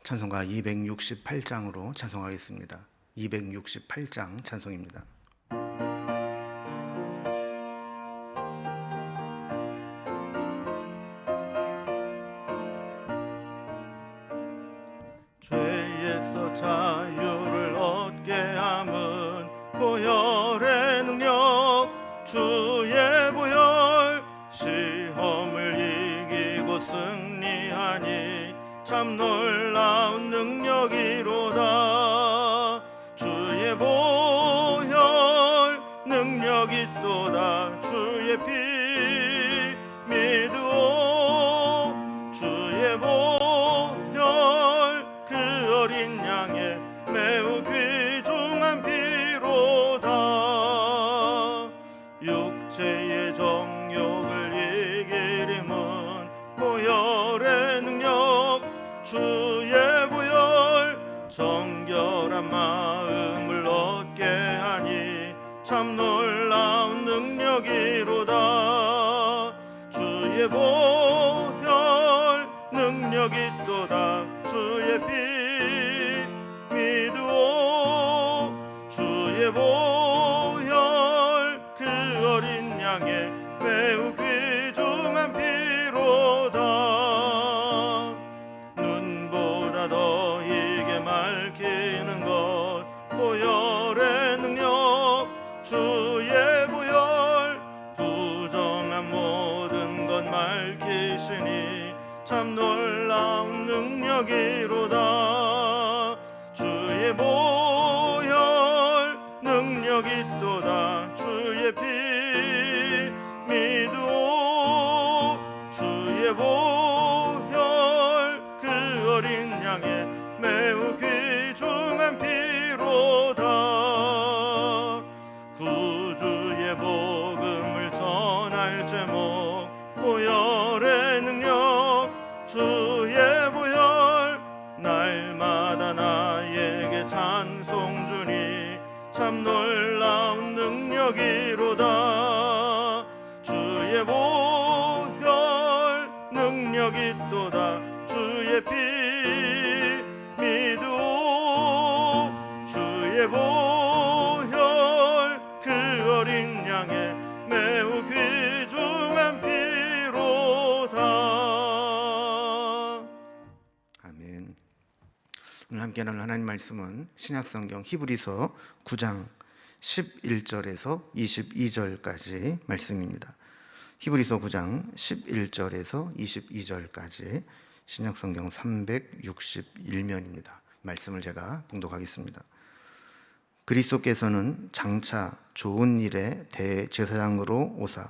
찬송가 268장으로 찬송하겠습니다. 268장 찬송입니다. 죄에서 자유를 얻게 함은 보혈의 능력, 주의 보혈. 시험을 이기고 승리하니 참 놀라운 능력이로다. 주의 보혈 능력이 있도다. 주의 피 믿으오. 주의 보혈 그 어린 양의 매우 귀중한 피로다. 육체의 정욕을 이기림은 보혈의 능력, 주의 보혈. 정결한 마음을 얻게 하니 참 놀라운 능력이로다. 주의 보혈 능력이 있도다. 주의 피 믿으오. 주의 보혈 그 어린 양의 매우 귀중한 피로다. 눈보다 더 이게 맑히는 것 보혈의 능력, 주의 보혈. 부정한 모든 것 맑히시니 참 놀라운 능력이로다. 주의 보혈 능력이 있도다. 주의 피 믿으오. 주의 보혈 그 어린 양의 매우 귀중한 피로다. 구주의 복음을 전할 제목 보혈의 능력, 주의 보혈. 날마다 나에게 찬송 주니 참 놀라운 능력이로다. 주의 보혈 능력이 있도다. 주의 피 믿으오. 주의 보혈 그 어린 양의 매우 귀중한 피로다. 아멘. 오늘 함께 나눌 하나님 말씀은 신약성경 히브리서 9장 11절에서 22절까지 말씀입니다. 히브리서 9장 11절에서 22절까지 신약성경 361면입니다. 말씀을 제가 봉독하겠습니다. 그리스도께서는 장차 좋은 일에 대제사장으로 오사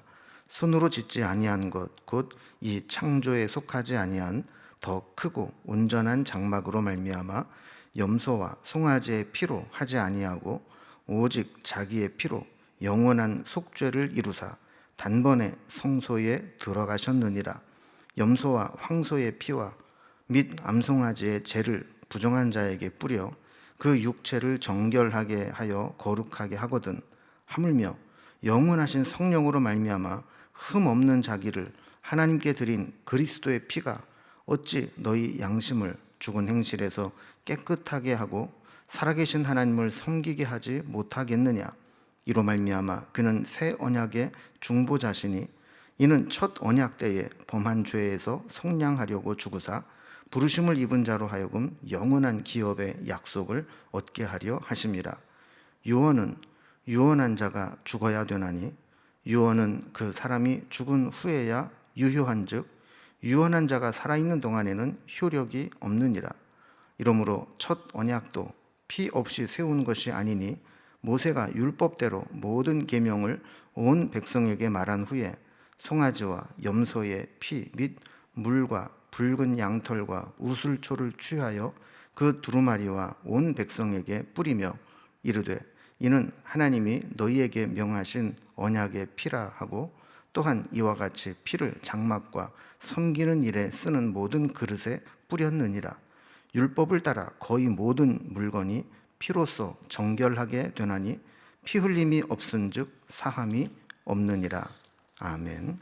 손으로 짓지 아니한 것 곧 이 창조에 속하지 아니한 더 크고 온전한 장막으로 말미암아 염소와 송아지의 피로 하지 아니하고 오직 자기의 피로 영원한 속죄를 이루사 단번에 성소에 들어가셨느니라. 염소와 황소의 피와 및 암송아지의 죄를 부정한 자에게 뿌려 그 육체를 정결하게 하여 거룩하게 하거든 하물며 영원하신 성령으로 말미암아 흠 없는 자기를 하나님께 드린 그리스도의 피가 어찌 너희 양심을 죽은 행실에서 깨끗하게 하고 살아계신 하나님을 섬기게 하지 못하겠느냐. 이로 말미암아 그는 새 언약의 중보자시니 이는 첫 언약 때에 범한 죄에서 속량하려고 죽으사 부르심을 입은 자로 하여금 영원한 기업의 약속을 얻게 하려 하심이라. 유언은 유언한 자가 죽어야 되나니 유언은 그 사람이 죽은 후에야 유효한즉 유언한 자가 살아있는 동안에는 효력이 없느니라. 이러므로 첫 언약도 피 없이 세운 것이 아니니 모세가 율법대로 모든 계명을 온 백성에게 말한 후에 송아지와 염소의 피 및 물과 붉은 양털과 우슬초를 취하여 그 두루마리와 온 백성에게 뿌리며 이르되 이는 하나님이 너희에게 명하신 언약의 피라 하고 또한 이와 같이 피를 장막과 섬기는 일에 쓰는 모든 그릇에 뿌렸느니라. 율법을 따라 거의 모든 물건이 피로써 정결하게 되나니 피 흘림이 없은즉 사함이 없느니라. 아멘.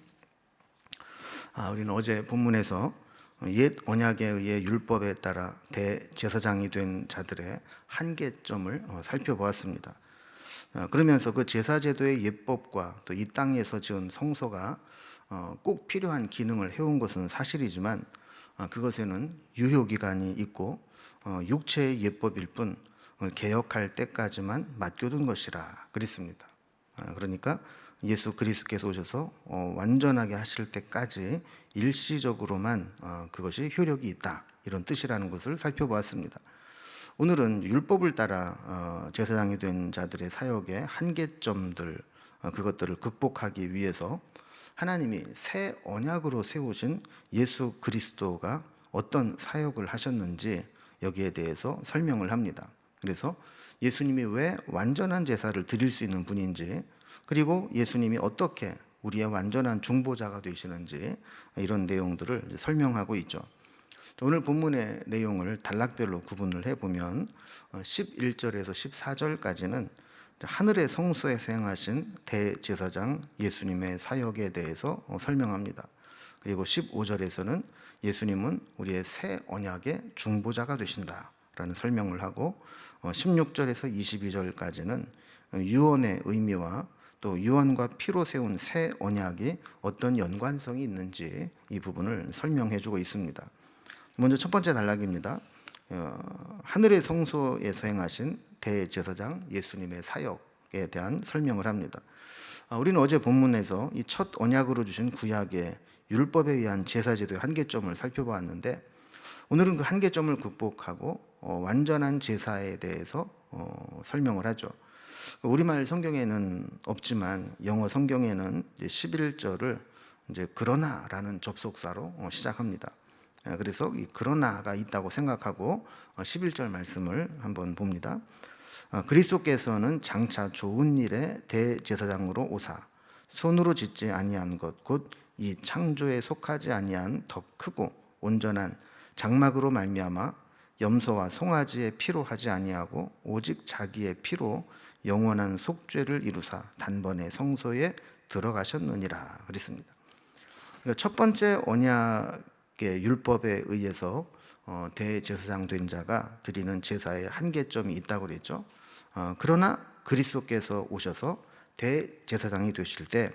우리는 어제 본문에서 옛 언약에 의해 율법에 따라 대제사장이 된 자들의 한계점을 살펴보았습니다. 그러면서 그 제사제도의 예법과 또 이 땅에서 지은 성소가 꼭 필요한 기능을 해온 것은 사실이지만 그것에는 유효기간이 있고 육체의 예법일 뿐 개혁할 때까지만 맡겨둔 것이라 그랬습니다. 그러니까 예수 그리스도께서 오셔서 완전하게 하실 때까지 일시적으로만 그것이 효력이 있다, 이런 뜻이라는 것을 살펴보았습니다. 오늘은 율법을 따라 제사장이 된 자들의 사역의 한계점들, 그것들을 극복하기 위해서 하나님이 새 언약으로 세우신 예수 그리스도가 어떤 사역을 하셨는지 여기에 대해서 설명을 합니다. 그래서 예수님이 왜 완전한 제사를 드릴 수 있는 분인지, 그리고 예수님이 어떻게 우리의 완전한 중보자가 되시는지, 이런 내용들을 설명하고 있죠. 오늘 본문의 내용을 단락별로 구분을 해보면 11절에서 14절까지는 하늘의 성소에서 행하신 대제사장 예수님의 사역에 대해서 설명합니다. 그리고 15절에서는 예수님은 우리의 새 언약의 중보자가 되신다라는 설명을 하고, 16절에서 22절까지는 유언의 의미와 또 유언과 피로 세운 새 언약이 어떤 연관성이 있는지 이 부분을 설명해 주고 있습니다. 먼저 첫 번째 단락입니다. 하늘의 성소에서 행하신 대제사장 예수님의 사역에 대한 설명을 합니다. 우리는 어제 본문에서 이 첫 언약으로 주신 구약의 율법에 의한 제사제도의 한계점을 살펴보았는데, 오늘은 그 한계점을 극복하고 완전한 제사에 대해서 설명을 하죠. 우리말 성경에는 없지만 영어 성경에는 11절을 이제 그러나라는 접속사로 시작합니다. 그래서 이 그러나가 있다고 생각하고 11절 말씀을 한번 봅니다. 그리스도께서는 장차 좋은 일에 대제사장으로 오사 손으로 짓지 아니한 것 곧 이 창조에 속하지 아니한 더 크고 온전한 장막으로 말미암아 염소와 송아지의 피로 하지 아니하고 오직 자기의 피로 영원한 속죄를 이루사 단번에 성소에 들어가셨느니라 그랬습니다. 그러니까 첫 번째 언약의 율법에 의해서 대제사장 된 자가 드리는 제사의 한계점이 있다고 그랬죠. 그러나 그리스도께서 오셔서 대제사장이 되실 때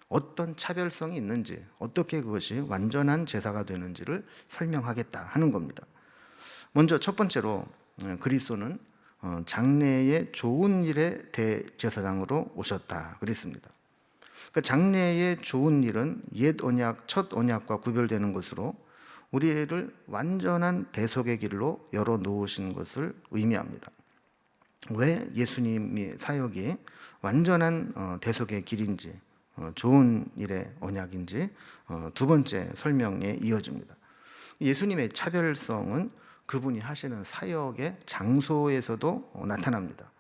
어떤 차별성이 있는지, 어떻게 그것이 완전한 제사가 되는지를 설명하겠다 하는 겁니다. 먼저 첫 번째로 그리스도는 장래의 좋은 일의 대제사장으로 오셨다 그랬습니다. 그러니까 장래의 좋은 일은 옛 언약, 첫 언약과 구별되는 것으로 우리를 완전한 대속의 길로 열어놓으신 것을 의미합니다. 왜 예수님의 사역이 완전한 대속의 길인지, 좋은 일의 언약인지 두 번째 설명에 이어집니다. 예수님의 차별성은 그분이 하시는 사역의 장소에서도 나타납니다.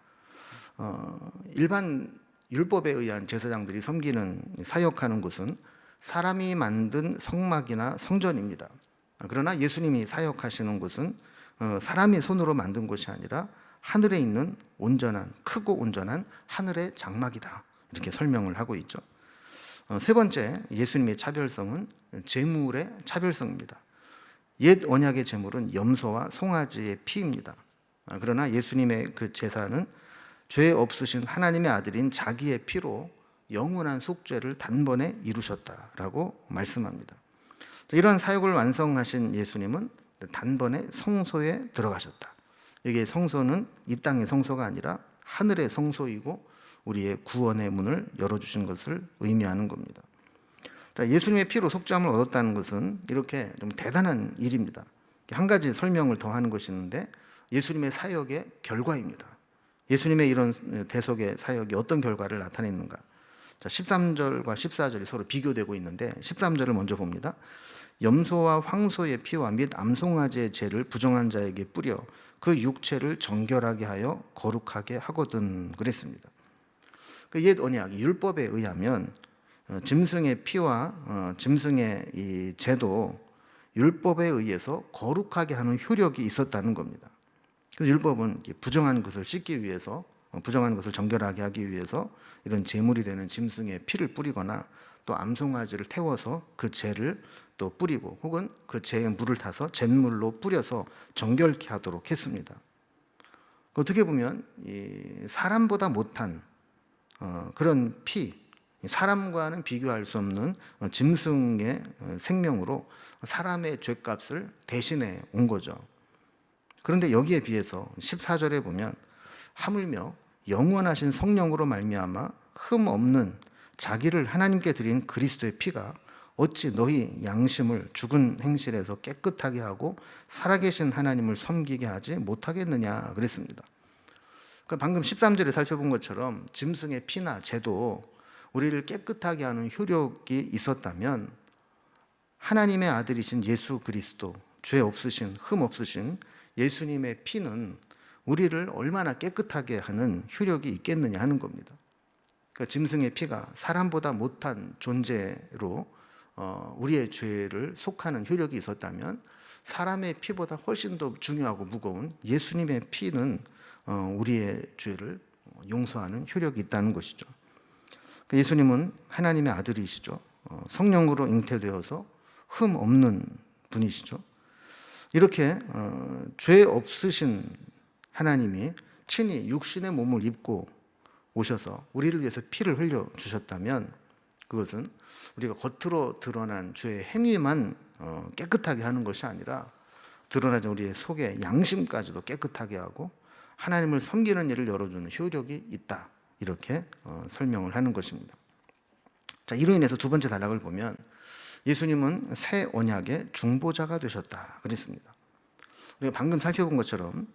일반 율법에 의한 제사장들이 섬기는 사역하는 곳은 사람이 만든 성막이나 성전입니다. 그러나 예수님이 사역하시는 곳은 사람이 손으로 만든 곳이 아니라 하늘에 있는 온전한, 크고 온전한 하늘의 장막이다, 이렇게 설명을 하고 있죠. 세 번째, 예수님의 차별성은 제물의 차별성입니다. 옛 언약의 제물은 염소와 송아지의 피입니다. 그러나 예수님의 그 제사는 죄 없으신 하나님의 아들인 자기의 피로 영원한 속죄를 단번에 이루셨다라고 말씀합니다. 이런 사역을 완성하신 예수님은 단번에 성소에 들어가셨다. 이게 성소는 이 땅의 성소가 아니라 하늘의 성소이고 우리의 구원의 문을 열어주신 것을 의미하는 겁니다. 예수님의 피로 속죄함을 얻었다는 것은 이렇게 좀 대단한 일입니다. 한 가지 설명을 더 하는 것이 있는데, 예수님의 사역의 결과입니다. 예수님의 이런 대속의 사역이 어떤 결과를 나타냈는가? 13절과 14절이 서로 비교되고 있는데 13절을 먼저 봅니다. 염소와 황소의 피와 및 암송아지의 죄를 부정한 자에게 뿌려 그 육체를 정결하게 하여 거룩하게 하거든 그랬습니다. 그 옛 언약 율법에 의하면 짐승의 피와 짐승의 이 죄도 율법에 의해서 거룩하게 하는 효력이 있었다는 겁니다. 그래서 율법은 부정한 것을 씻기 위해서, 부정한 것을 정결하게 하기 위해서 이런 제물이 되는 짐승의 피를 뿌리거나 또 암송아지를 태워서 그 재를 또 뿌리고 혹은 그 재에 물을 타서 잿물로 뿌려서 정결케 하도록 했습니다. 어떻게 보면 이 사람보다 못한 그런 피, 사람과는 비교할 수 없는 짐승의 생명으로 사람의 죄값을 대신해 온 거죠. 그런데 여기에 비해서 14절에 보면 하물며 영원하신 성령으로 말미암아 흠 없는 자기를 하나님께 드린 그리스도의 피가 어찌 너희 양심을 죽은 행실에서 깨끗하게 하고 살아계신 하나님을 섬기게 하지 못하겠느냐 그랬습니다. 그러니까 방금 13절에 살펴본 것처럼 짐승의 피나 재도 우리를 깨끗하게 하는 효력이 있었다면 하나님의 아들이신 예수 그리스도, 죄 없으신, 흠 없으신 예수님의 피는 우리를 얼마나 깨끗하게 하는 효력이 있겠느냐 하는 겁니다. 그러니까 짐승의 피가 사람보다 못한 존재로 우리의 죄를 속하는 효력이 있었다면 사람의 피보다 훨씬 더 중요하고 무거운 예수님의 피는 우리의 죄를 용서하는 효력이 있다는 것이죠. 예수님은 하나님의 아들이시죠. 성령으로 잉태되어서 흠 없는 분이시죠. 이렇게 죄 없으신 하나님이 친히 육신의 몸을 입고 오셔서 우리를 위해서 피를 흘려 주셨다면 그것은 우리가 겉으로 드러난 죄의 행위만 깨끗하게 하는 것이 아니라 드러나지 우리의 속의 양심까지도 깨끗하게 하고 하나님을 섬기는 일을 열어주는 효력이 있다. 이렇게 설명을 하는 것입니다. 자, 이로 인해서 두 번째 단락을 보면 예수님은 새 언약의 중보자가 되셨다 그랬습니다. 우리가 방금 살펴본 것처럼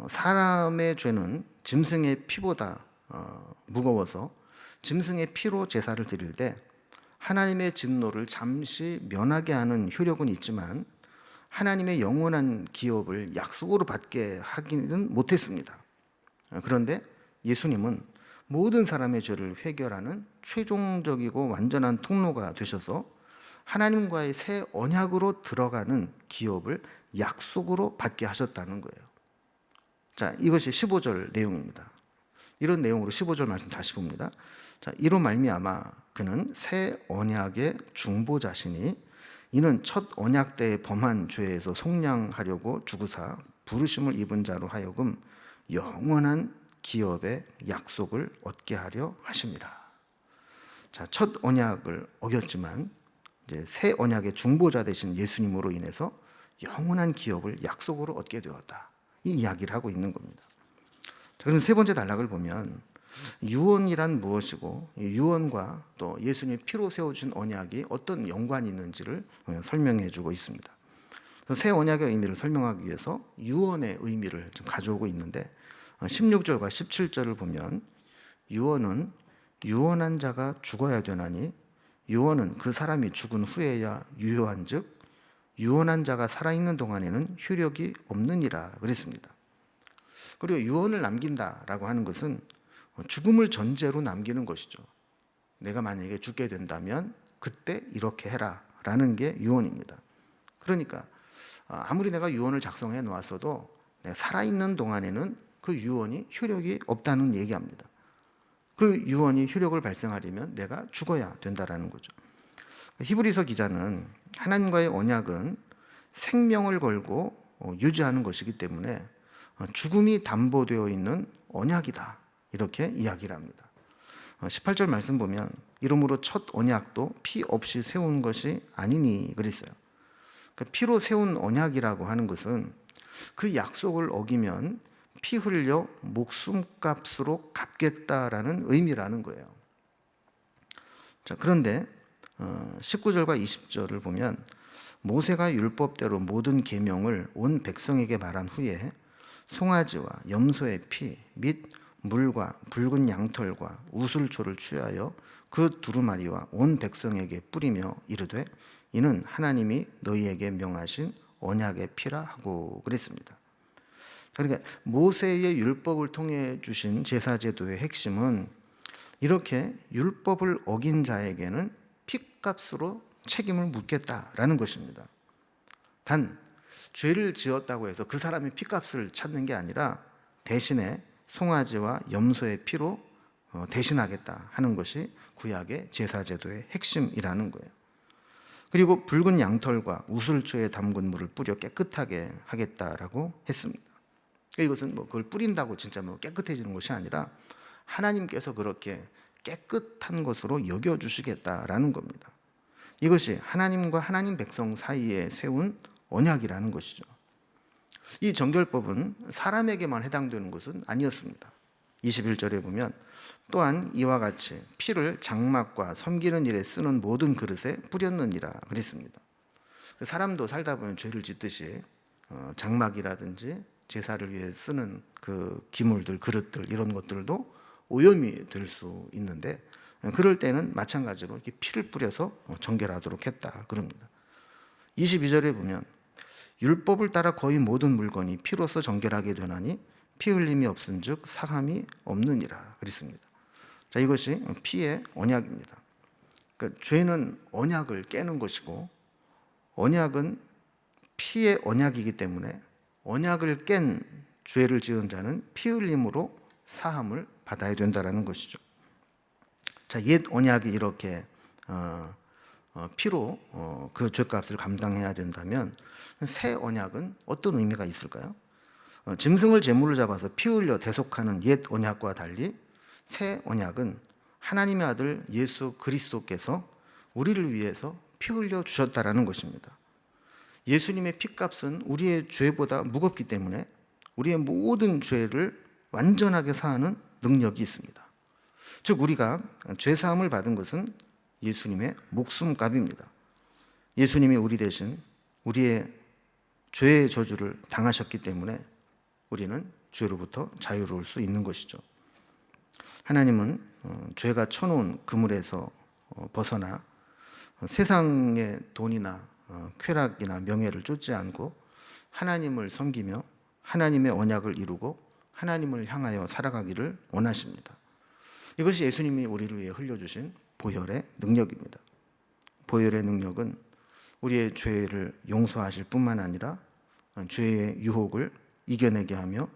사람의 죄는 짐승의 피보다 무거워서 짐승의 피로 제사를 드릴 때 하나님의 진노를 잠시 면하게 하는 효력은 있지만 하나님의 영원한 기업을 약속으로 받게 하기는 못했습니다. 그런데 예수님은 모든 사람의 죄를 해결하는 최종적이고 완전한 통로가 되셔서 하나님과의 새 언약으로 들어가는 기업을 약속으로 받게 하셨다는 거예요. 자, 이것이 15절 내용입니다. 이런 내용으로 15절 말씀 다시 봅니다. 자, 이로 말미암아 그는 새 언약의 중보자시니 이는 첫 언약 때에 범한 죄에서 속량하려고 죽으사 부르심을 입은 자로 하여금 영원한 기업의 약속을 얻게 하려 하십니다. 자, 첫 언약을 어겼지만 이제 새 언약의 중보자 되신 예수님으로 인해서 영원한 기업을 약속으로 얻게 되었다. 이 이야기를 하고 있는 겁니다. 자, 그럼 세 번째 단락을 보면 유언이란 무엇이고 유언과 또 예수님의 피로 세워준 언약이 어떤 연관이 있는지를 설명해 주고 있습니다. 새 언약의 의미를 설명하기 위해서 유언의 의미를 좀 가져오고 있는데 16절과 17절을 보면 유언은 유언한 자가 죽어야 되나니 유언은 그 사람이 죽은 후에야 유효한즉 유언한 자가 살아있는 동안에는 효력이 없느니라 그랬습니다. 그리고 유언을 남긴다라고 하는 것은 죽음을 전제로 남기는 것이죠. 내가 만약에 죽게 된다면 그때 이렇게 해라 라는 게 유언입니다. 그러니까 아무리 내가 유언을 작성해 놓았어도 내가 살아있는 동안에는 그 유언이 효력이 없다는 얘기합니다. 그 유언이 효력을 발생하려면 내가 죽어야 된다라는 거죠. 히브리서 기자는 하나님과의 언약은 생명을 걸고 유지하는 것이기 때문에 죽음이 담보되어 있는 언약이다 이렇게 이야기를 합니다. 18절 말씀 보면 이러므로 첫 언약도 피 없이 세운 것이 아니니 그랬어요. 그러니까 피로 세운 언약이라고 하는 것은 그 약속을 어기면 피 흘려 목숨값으로 갚겠다라는 의미라는 거예요. 자, 그런데 19절과 20절을 보면 모세가 율법대로 모든 계명을 온 백성에게 말한 후에 송아지와 염소의 피 및 물과 붉은 양털과 우슬초를 취하여 그 두루마리와 온 백성에게 뿌리며 이르되 이는 하나님이 너희에게 명하신 언약의 피라 하고 그랬습니다. 그러니까 모세의 율법을 통해 주신 제사제도의 핵심은 이렇게 율법을 어긴 자에게는 피값으로 책임을 묻겠다라는 것입니다. 단 죄를 지었다고 해서 그 사람의 피값을 찾는 게 아니라 대신에 송아지와 염소의 피로 대신하겠다 하는 것이 구약의 제사제도의 핵심이라는 거예요. 그리고 붉은 양털과 우슬초에 담근 물을 뿌려 깨끗하게 하겠다라고 했습니다. 이것은 그걸 뿌린다고 진짜 깨끗해지는 것이 아니라 하나님께서 그렇게 깨끗한 것으로 여겨주시겠다라는 겁니다. 이것이 하나님과 하나님 백성 사이에 세운 언약이라는 것이죠. 이 정결법은 사람에게만 해당되는 것은 아니었습니다. 21절에 보면 또한 이와 같이 피를 장막과 섬기는 일에 쓰는 모든 그릇에 뿌렸느니라 그랬습니다. 사람도 살다 보면 죄를 짓듯이 장막이라든지 제사를 위해 쓰는 그 기물들, 그릇들 이런 것들도 오염이 될 수 있는데 그럴 때는 마찬가지로 이렇게 피를 뿌려서 정결하도록 했다 그럽니다. 22절에 보면 율법을 따라 거의 모든 물건이 피로써 정결하게 되나니 피 흘림이 없은즉 사함이 없느니라 그랬습니다. 자, 이것이 피의 언약입니다. 그러니까 죄는 언약을 깨는 것이고 언약은 피의 언약이기 때문에 언약을 깬 죄를 지은 자는 피 흘림으로 사함을 받아야 된다는 것이죠. 자, 옛 언약이 이렇게 피로 그 죄값을 감당해야 된다면 새 언약은 어떤 의미가 있을까요? 짐승을 제물로 잡아서 피 흘려 대속하는 옛 언약과 달리 새 언약은 하나님의 아들 예수 그리스도께서 우리를 위해서 피 흘려 주셨다라는 것입니다. 예수님의 피값은 우리의 죄보다 무겁기 때문에 우리의 모든 죄를 완전하게 사하는 능력이 있습니다. 즉 우리가 죄사함을 받은 것은 예수님의 목숨값입니다. 예수님이 우리 대신 우리의 죄의 저주를 당하셨기 때문에 우리는 죄로부터 자유로울 수 있는 것이죠. 하나님은 죄가 쳐놓은 그물에서 벗어나 세상의 돈이나 쾌락이나 명예를 쫓지 않고 하나님을 섬기며 하나님의 언약을 이루고 하나님을 향하여 살아가기를 원하십니다. 이것이 예수님이 우리를 위해 흘려주신 보혈의 능력입니다. 보혈의 능력은 우리의 죄를 용서하실 뿐만 아니라 죄의 유혹을 이겨내게 하며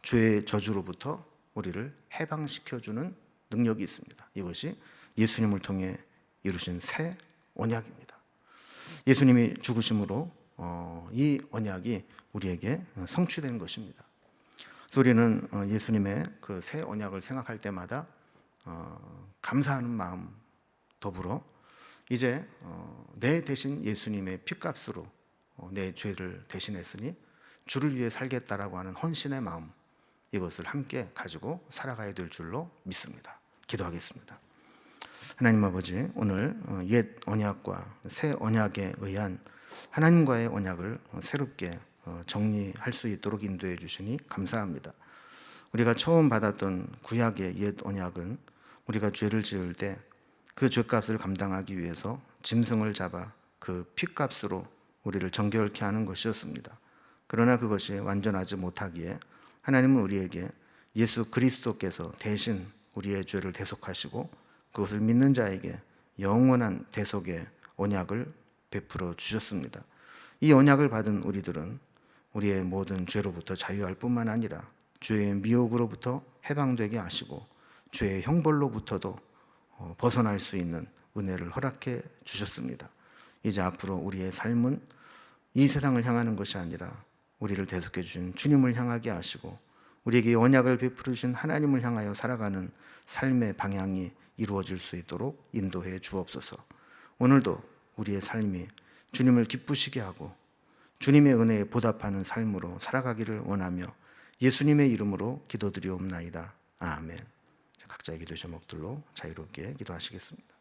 죄의 저주로부터 우리를 해방시켜주는 능력이 있습니다. 이것이 예수님을 통해 이루신 새 언약입니다. 예수님이 죽으심으로 이 언약이 우리에게 성취된 것입니다. 그래서 우리는 예수님의 그 새 언약을 생각할 때마다 감사하는 마음 더불어 이제 내 대신 예수님의 피값으로 내 죄를 대신했으니 주를 위해 살겠다라고 하는 헌신의 마음, 이것을 함께 가지고 살아가야 될 줄로 믿습니다. 기도하겠습니다. 하나님 아버지, 오늘 옛 언약과 새 언약에 의한 하나님과의 언약을 새롭게 정리할 수 있도록 인도해 주시니 감사합니다. 우리가 처음 받았던 구약의 옛 언약은 우리가 죄를 지을 때 그 죄값을 감당하기 위해서 짐승을 잡아 그 피값으로 우리를 정결케 하는 것이었습니다. 그러나 그것이 완전하지 못하기에 하나님은 우리에게 예수 그리스도께서 대신 우리의 죄를 대속하시고 그것을 믿는 자에게 영원한 대속의 언약을 베풀어 주셨습니다. 이 언약을 받은 우리들은 우리의 모든 죄로부터 자유할 뿐만 아니라 죄의 미혹으로부터 해방되게 하시고 죄의 형벌로부터도 벗어날 수 있는 은혜를 허락해 주셨습니다. 이제 앞으로 우리의 삶은 이 세상을 향하는 것이 아니라 우리를 대속해 주신 주님을 향하게 하시고 우리에게 언약을 베푸르신 하나님을 향하여 살아가는 삶의 방향이 이루어질 수 있도록 인도해 주옵소서. 오늘도 우리의 삶이 주님을 기쁘시게 하고 주님의 은혜에 보답하는 삶으로 살아가기를 원하며 예수님의 이름으로 기도드리옵나이다. 아멘. 각자의 기도 제목들로 자유롭게 기도하시겠습니다.